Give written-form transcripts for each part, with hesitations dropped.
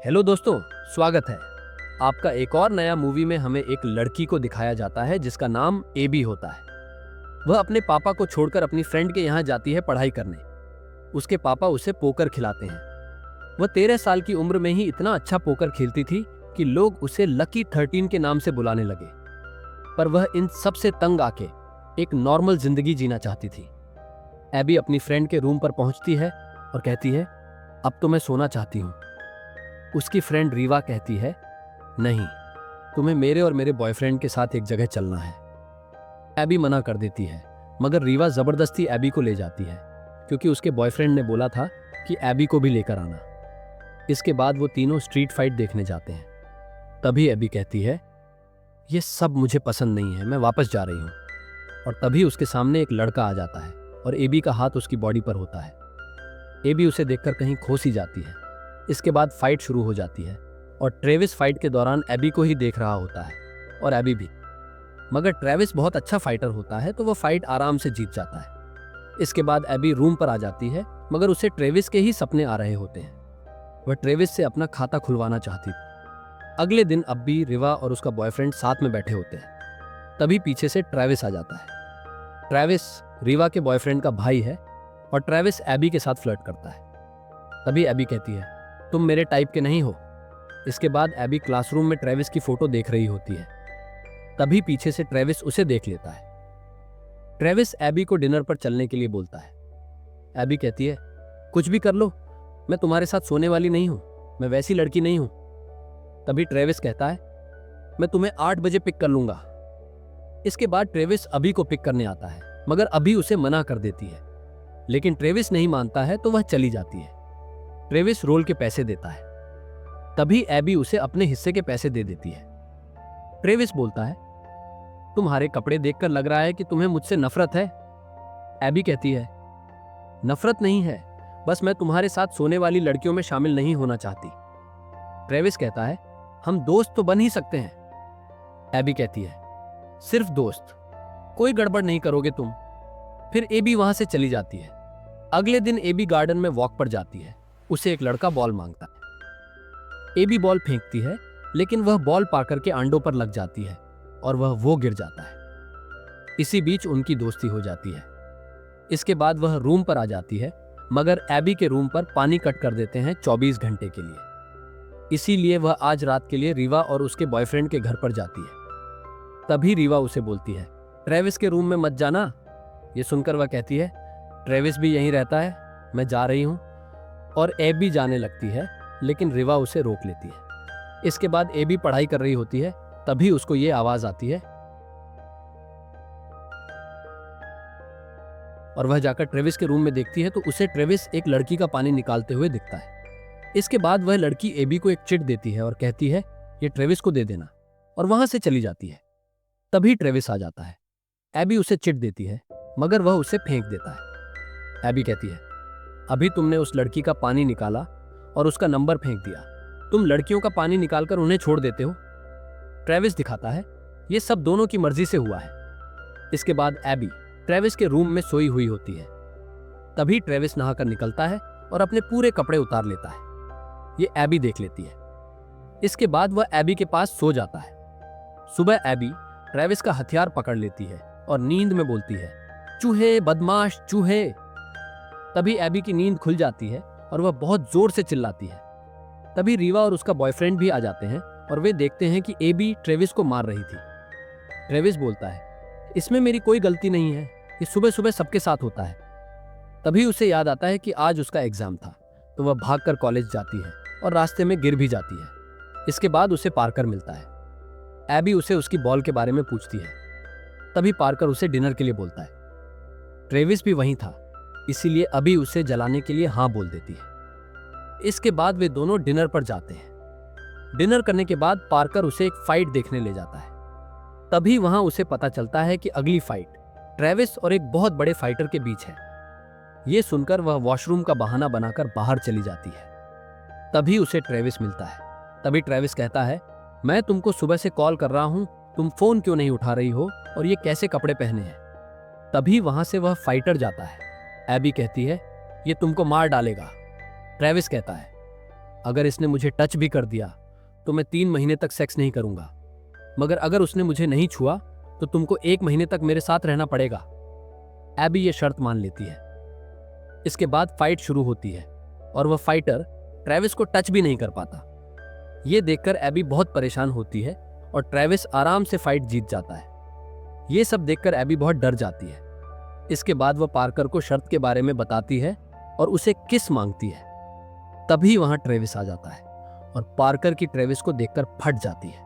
Hello दोस्तों, स्वागत है आपका एक और नया मूवी में। हमें एक लड़की को दिखाया जाता है जिसका नाम एबी होता है। वह अपने पापा को छोड़कर अपनी फ्रेंड के यहाँ जाती है पढ़ाई करने। उसके पापा उसे पोकर खिलाते हैं। वह 13 साल की उम्र में ही इतना अच्छा पोकर खेलती थी कि लोग उसे लकी 13 के नाम से बुलाने लगे। पर वह इन सब से तंग आके एक नॉर्मल जिंदगी जीना चाहती थी। एबी अपनी फ्रेंड के रूम पर पहुंचती है और कहती है, अब तो मैं सोना चाहती हूँ। उसकी फ्रेंड रीवा कहती है, नहीं, तुम्हें मेरे और मेरे बॉयफ्रेंड के साथ एक जगह चलना है। एबी मना कर देती है, मगर रीवा जबरदस्ती एबी को ले जाती है क्योंकि उसके बॉयफ्रेंड ने बोला था कि एबी को भी लेकर आना। इसके बाद वो तीनों स्ट्रीट फाइट देखने जाते हैं। तभी एबी कहती है, ये सब मुझे पसंद नहीं है, मैं वापस जा रही हूँ। और तभी उसके सामने एक लड़का आ जाता है और एबी का हाथ उसकी बॉडी पर होता है। एबी उसे देखकर कहीं खो सी जाती है। इसके बाद फाइट शुरू हो जाती है और ट्रेविस फाइट के दौरान एबी को ही देख रहा होता है और एबी भी। मगर ट्रेविस बहुत अच्छा फाइटर होता है तो वो फाइट आराम से जीत जाता है। इसके बाद एबी रूम पर आ जाती है, मगर उसे ट्रेविस के ही सपने आ रहे होते हैं। वह ट्रेविस से अपना खाता खुलवाना चाहती थी। अगले दिन अब्बी, रिवा और उसका बॉयफ्रेंड साथ में बैठे होते हैं। तभी पीछे से ट्रेविस आ जाता है। ट्रेविस रिवा के बॉयफ्रेंड का भाई है और ट्रेविस एबी के साथ फ्लर्ट करता है। तभी एबी कहती है, तुम मेरे टाइप के नहीं हो। इसके बाद एबी क्लासरूम में ट्रेविस की फोटो देख रही होती है। तभी पीछे से ट्रेविस उसे देख लेता है। ट्रेविस एबी को डिनर पर चलने के लिए बोलता है। एबी कहती है, कुछ भी कर लो, मैं तुम्हारे साथ सोने वाली नहीं हूं, मैं वैसी लड़की नहीं हूं। तभी ट्रेविस कहता है, मैं तुम्हें 8 बजे पिक कर लूंगा। इसके बाद ट्रेविस अभी को पिक करने आता है, मगर अभी उसे मना कर देती है। लेकिन ट्रेविस नहीं मानता है तो वह चली जाती है। ट्रेविस रोल के पैसे देता है। तभी एबी उसे अपने हिस्से के पैसे दे देती है। ट्रेविस बोलता है, तुम्हारे कपड़े देखकर लग रहा है कि तुम्हें मुझसे नफरत है। एबी कहती है, नफरत नहीं है, बस मैं तुम्हारे साथ सोने वाली लड़कियों में शामिल नहीं होना चाहती। ट्रेविस कहता है, हम दोस्त तो बन ही सकते हैं। एबी कहती है, सिर्फ दोस्त, कोई गड़बड़ नहीं करोगे तुम। फिर एबी वहां से चली जाती है। अगले दिन एबी गार्डन में वॉक पर जाती है। उसे एक लड़का बॉल मांगता है। एबी बॉल फेंकती है, लेकिन वह बॉल पाकर के आंडों पर लग जाती है और वह गिर जाता है। इसी बीच उनकी दोस्ती हो जाती है। इसके बाद वह रूम पर आ जाती है, मगर एबी के रूम पर पानी कट कर देते हैं 24 घंटे के लिए। इसीलिए वह आज रात के लिए रीवा और उसके बॉयफ्रेंड के घर पर जाती है। तभी रीवा उसे बोलती है, ट्रेविस के रूम में मत जाना। ये सुनकर वह कहती है, ट्रेविस भी यहीं रहता है, मैं जा रही हूं। और एबी जाने लगती है, लेकिन रीवा उसे रोक लेती है। इसके बाद एबी पढ़ाई कर रही होती है। तभी उसको ये आवाज आती है और वह जाकर ट्रेविस के रूम में देखती है तो उसे ट्रेविस एक लड़की का पानी निकालते हुए दिखता है। इसके बाद वह लड़की एबी को एक चिट देती है और कहती है, ये ट्रेविस को दे देना, और वहां से चली जाती है। तभी ट्रेविस आ जाता है। एबी उसे चिट देती है, मगर वह उसे फेंक देता है। एबी कहती है, अभी तुमने उस लड़की का पानी निकाला और उसका नंबर फेंक दिया। तुम लड़कियों का पानी निकालकर उन्हें छोड़ देते हो। ट्रेविस दिखाता है, ये सब दोनों की मर्जी से हुआ है। इसके बाद एबी ट्रेविस के रूम में सोई हुई होती है। तभी ट्रेविस नहाकर निकलता है और अपने पूरे कपड़े उतार लेता है। ये एबी देख लेती है। इसके बाद वह एबी के पास सो जाता है। सुबह एबी ट्रेविस का हथियार पकड़ लेती है और नींद में बोलती है, चूहे, बदमाश चूहे। तभी एबी की नींद खुल जाती है और वह बहुत जोर से चिल्लाती है। तभी रीवा और उसका बॉयफ्रेंड भी आ जाते हैं और वे देखते हैं कि एबी ट्रेविस को मार रही थी। ट्रेविस बोलता है, इसमें मेरी कोई गलती नहीं है, ये सुबह सुबह सबके साथ होता है। तभी उसे याद आता है कि आज उसका एग्जाम था, तो वह भागकर कॉलेज जाती है और रास्ते में गिर भी जाती है। इसके बाद उसे पार्कर मिलता है। एबी उसे उसकी बॉल के बारे में पूछती है। तभी पार्कर उसे डिनर के लिए बोलता है। ट्रेविस भी वहीं था, इसीलिए अभी उसे जलाने के लिए हाँ बोल देती है। इसके बाद वे दोनों डिनर पर जाते हैं। डिनर करने के बाद पार्कर उसे एक फाइट देखने ले जाता है। तभी वहां उसे पता चलता है कि अगली फाइट ट्रेविस और एक बहुत बड़े फाइटर के बीच है। यह सुनकर वह वॉशरूम का बहाना बनाकर बाहर चली जाती है। तभी उसे ट्रेविस मिलता है। तभी ट्रेविस कहता है, मैं तुमको सुबह से कॉल कर रहा हूं, तुम फोन क्यों नहीं उठा रही हो और ये कैसे कपड़े पहने हैं। तभी वहां से वह फाइटर जाता है। एबी कहती है, ये तुमको मार डालेगा। ट्रेविस कहता है, अगर इसने मुझे टच भी कर दिया तो मैं 3 महीने तक सेक्स नहीं करूंगा, मगर अगर उसने मुझे नहीं छुआ तो तुमको 1 महीने तक मेरे साथ रहना पड़ेगा। एबी ये शर्त मान लेती है। इसके बाद फाइट शुरू होती है और वह फाइटर ट्रेविस को टच भी नहीं कर पाता। ये देखकर एबी बहुत परेशान होती है और ट्रेविस आराम से फाइट जीत जाता है। ये सब देखकर एबी बहुत डर जाती है। इसके बाद वह पार्कर को शर्त के बारे में बताती है और उसे किस मांगती है। तभी वहां ट्रेविस आ जाता है और पार्कर की ट्रेविस को देखकर फट जाती है।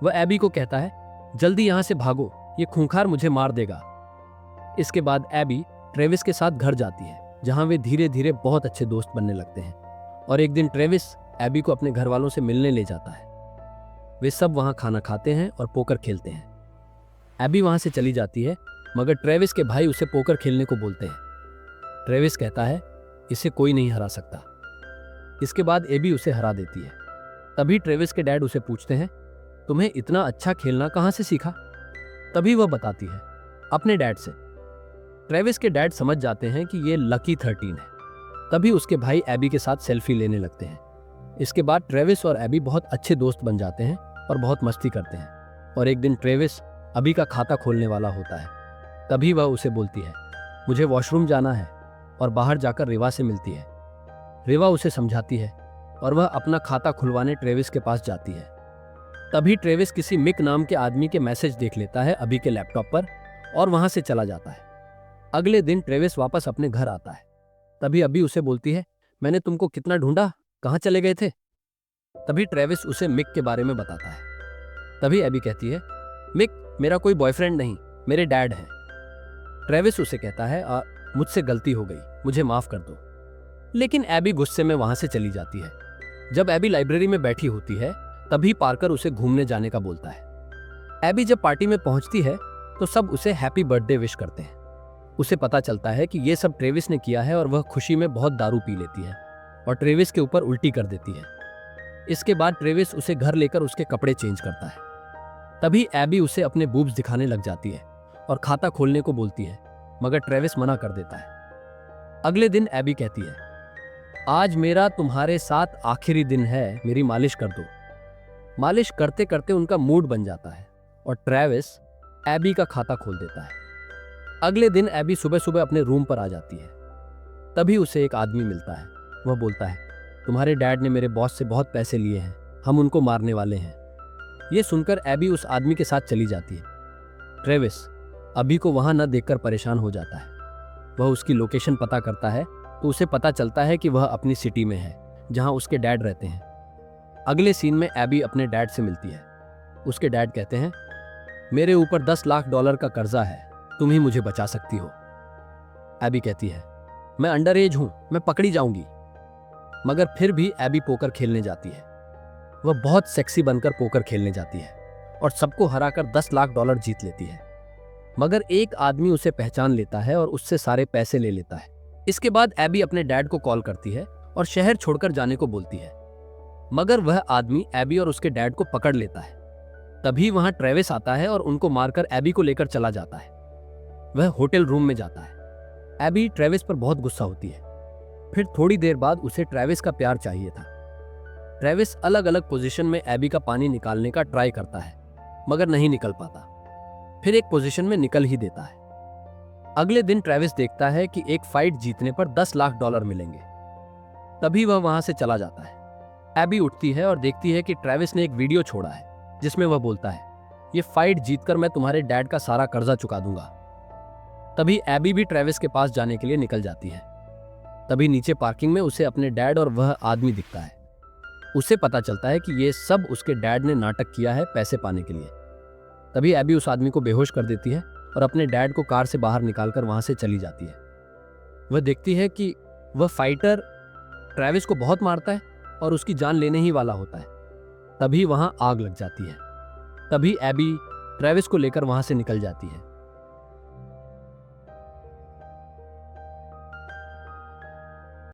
वह एबी को कहता है, जल्दी यहां से भागो, ये खूंखार मुझे मार देगा। इसके बाद एबी ट्रेविस के साथ घर जाती है, जहां वे धीरे धीरे बहुत अच्छे दोस्त बनने लगते हैं। और एक दिन ट्रेविस एबी को अपने घर वालों से मिलने ले जाता है। वे सब वहां खाना खाते हैं और पोकर खेलते हैं। एबी वहां से चली जाती है, मगर ट्रेविस के भाई उसे पोकर खेलने को बोलते हैं। ट्रेविस कहता है, इसे कोई नहीं हरा सकता। इसके बाद एबी उसे हरा देती है। तभी ट्रेविस के डैड उसे पूछते हैं, तुम्हें इतना अच्छा खेलना कहां से सीखा? तभी वह बताती है, अपने डैड से। ट्रेविस के डैड समझ जाते हैं कि ये लकी 13 है। तभी उसके भाई एबी के साथ सेल्फी लेने लगते हैं। इसके बाद ट्रेविस और एबी बहुत अच्छे दोस्त बन जाते हैं और बहुत मस्ती करते हैं। और एक दिन ट्रेविस अबी का खाता खोलने वाला होता है। तभी वह उसे बोलती है, मुझे वॉशरूम जाना है, और बाहर जाकर रिवा से मिलती है। रिवा उसे समझाती है और वह अपना खाता खुलवाने ट्रेविस के पास जाती है। तभी ट्रेविस किसी मिक नाम के आदमी के मैसेज देख लेता है अबी के लैपटॉप पर और वहां से चला जाता है। अगले दिन ट्रेविस वापस अपने घर आता है। तभी अबी उसे बोलती है, मैंने तुमको कितना ढूंढा, कहाँ चले गए थे? तभी ट्रेविस उसे मिक के बारे में बताता है। तभी अबी कहती है, मिक मेरा कोई बॉयफ्रेंड नहीं, मेरे डैड हैं। ट्रेविस उसे कहता है, मुझसे गलती हो गई, मुझे माफ कर दो। लेकिन एबी गुस्से में वहां से चली जाती है। जब एबी लाइब्रेरी में बैठी होती है, तभी पार्कर उसे घूमने जाने का बोलता है। एबी जब पार्टी में पहुंचती है तो सब उसे हैप्पी बर्थडे विश करते हैं। उसे पता चलता है कि ये सब ट्रेविस ने किया है और वह खुशी में बहुत दारू पी लेती है और ट्रेविस के ऊपर उल्टी कर देती है। इसके बाद ट्रेविस उसे घर लेकर उसके कपड़े चेंज करता है। तभी एबी उसे अपने बूब्स दिखाने लग जाती है और खाता खोलने को बोलती है, मगर ट्रेविस मना कर देता है। अगले दिन एबी कहती है, आज मेरा तुम्हारे साथ आखिरी दिन है, मेरी मालिश कर दो। मालिश करते करते उनका मूड बन जाता है और ट्रेविस एबी का खाता खोल देता है। अगले दिन एबी सुबह सुबह अपने रूम पर आ जाती है। तभी उसे एक आदमी मिलता है। वह बोलता है, तुम्हारे डैड ने मेरे बॉस से बहुत पैसे लिए हैं, हम उनको मारने वाले हैं। यह सुनकर एबी उस आदमी के साथ चली जाती है। ट्रेविस अबी को वहां न देखकर परेशान हो जाता है। वह उसकी लोकेशन पता करता है तो उसे पता चलता है कि वह अपनी सिटी में है, जहां उसके डैड रहते हैं। अगले सीन में एबी अपने डैड से मिलती है। उसके डैड कहते हैं, मेरे ऊपर $10 लाख का कर्जा है, तुम ही मुझे बचा सकती हो। एबी कहती है, मैं अंडर एज हूं, मैं पकड़ी जाऊंगी। मगर फिर भी एबी पोकर खेलने जाती है। वह बहुत सेक्सी बनकर पोकर खेलने जाती है और सबको हराकर $10 लाख जीत लेती है। मगर एक आदमी उसे पहचान लेता है और उससे सारे पैसे ले लेता है। इसके बाद एबी अपने डैड को कॉल करती है और शहर छोड़कर जाने को बोलती है। मगर वह आदमी एबी और उसके डैड को पकड़ लेता है। तभी वहां ट्रेविस आता है और उनको मारकर एबी को लेकर चला जाता है। वह होटल रूम में जाता है। एबी ट्रेविस पर बहुत गुस्सा होती है। फिर थोड़ी देर बाद उसे ट्रेविस का प्यार चाहिए था। ट्रेविस अलग अलग पोजीशन में एबी का पानी निकालने का ट्राई करता है, मगर नहीं निकल पाता। फिर एक पोजीशन में निकल ही देता है। अगले दिन ट्रेविस देखता है कि एक फाइट जीतने पर $10 लाख मिलेंगे। तभी वह वहां से चला जाता है। एबी उठती है और देखती है कि ट्रेविस ने एक वीडियो छोड़ा है जिसमें वह बोलता है, ये फाइट जीतकर मैं तुम्हारे डैड का सारा कर्जा चुका दूंगा। तभी एबी भी ट्रेविस के पास जाने के लिए निकल जाती है। तभी नीचे पार्किंग में उसे अपने डैड और वह आदमी दिखता है। उसे पता चलता है कि ये सब उसके डैड ने नाटक किया है पैसे पाने के लिए। तभी एबी उस आदमी को बेहोश कर देती है और अपने डैड को कार से बाहर निकालकर वहां से चली जाती है। वह देखती है कि वह फाइटर ट्रेविस को बहुत मारता है और उसकी जान लेने ही वाला होता है। तभी वहां आग लग जाती है। तभी एबी ट्रेविस को लेकर वहां से निकल जाती है।